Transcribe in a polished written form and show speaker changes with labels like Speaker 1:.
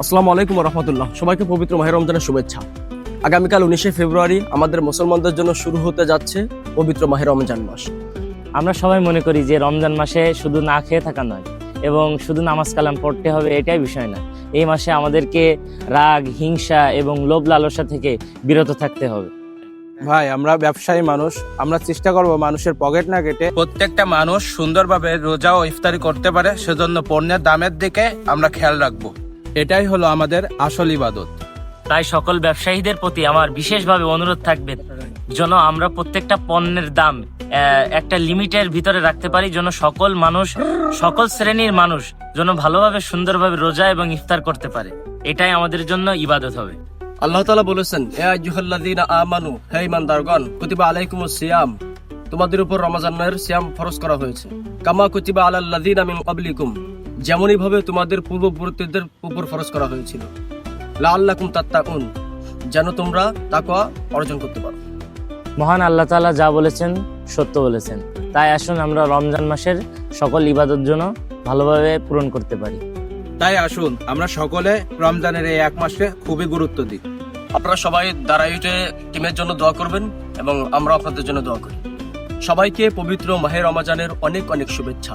Speaker 1: আসসালামু আলাইকুম রহমতুল্লাহ। সবাইকে পবিত্র মাহে রমজানের শুভেচ্ছা। আগামীকাল 19শে ফেব্রুয়ারি আমাদের মুসলমানদের জন্য শুরু হতে যাচ্ছে পবিত্র মাহে রমজান মাস।
Speaker 2: আমরা সবাই মনে করি যে রমজান মাসে শুধু না খেয়ে থাকা নয় এবং শুধু নামাজ কালাম পড়তে হবে, এটাই বিষয় না। এই মাসে আমাদেরকে রাগ, হিংসা এবং লোভ লালসা থেকে বিরত থাকতে হবে।
Speaker 3: ভাই, আমরা ব্যবসায়ী মানুষ, আমরা চেষ্টা করব মানুষের পকেট না কেটে প্রত্যেকটা মানুষ সুন্দরভাবে রোজা ও ইফতারি করতে পারে, সেজন্য পণ্যের দামের দিকে আমরা খেয়াল রাখবো। এটাই হলো আমাদের আসল ইবাদত।
Speaker 2: তাই সকল ব্যবসায়ীদের প্রতি আমার বিশেষভাবে অনুরোধ থাকবে যেন আমরা প্রত্যেকটা পণ্যের দাম একটা লিমিটের ভিতরে রাখতে পারি, যেন সকল মানুষ, সকল শ্রেণীর মানুষ যেন ভালোভাবে সুন্দরভাবে রোজা এবং ইফতার করতে পারে। এটাই আমাদের জন্য ইবাদত হবে।
Speaker 1: আল্লাহ তাআলা বলেছেন, হে আইয়ুহাল্লাযীনা আমানু, হে ঈমানদারগণ, কুতিবা আলাইকুমুস সিয়াম, তোমাদের উপর রমজানের সিয়াম ফরজ করা হয়েছে। কামা কুতিবা আলাল্লাযীনা মিন ক্বাবলিকুম, যেমনই ভাবে তোমাদের পূর্ববর্তীদের উপর ফরজ করা হয়েছিল। লাআল্লাকুম তাত্তাকুন, যেন তোমরা তাকওয়া অর্জন করতে পারো।
Speaker 2: মহান আল্লাহ তাআলা যা বলেছেন সত্য বলেছেন। তাই আসুন আমরা রমজান মাসের সকল ইবাদত জন্য ভালোভাবে পূরণ করতে পারি।
Speaker 3: তাই আসুন আমরা সকলে রমজানের এই এক মাসে খুবই গুরুত্ব দিই।
Speaker 1: আপনারা সবাই দাঁড়াইতে টিমের জন্য দোয়া করবেন এবং আমরা আপনাদের জন্য দোয়া করি। সবাইকে পবিত্র মাহে রমজানের অনেক অনেক শুভেচ্ছা।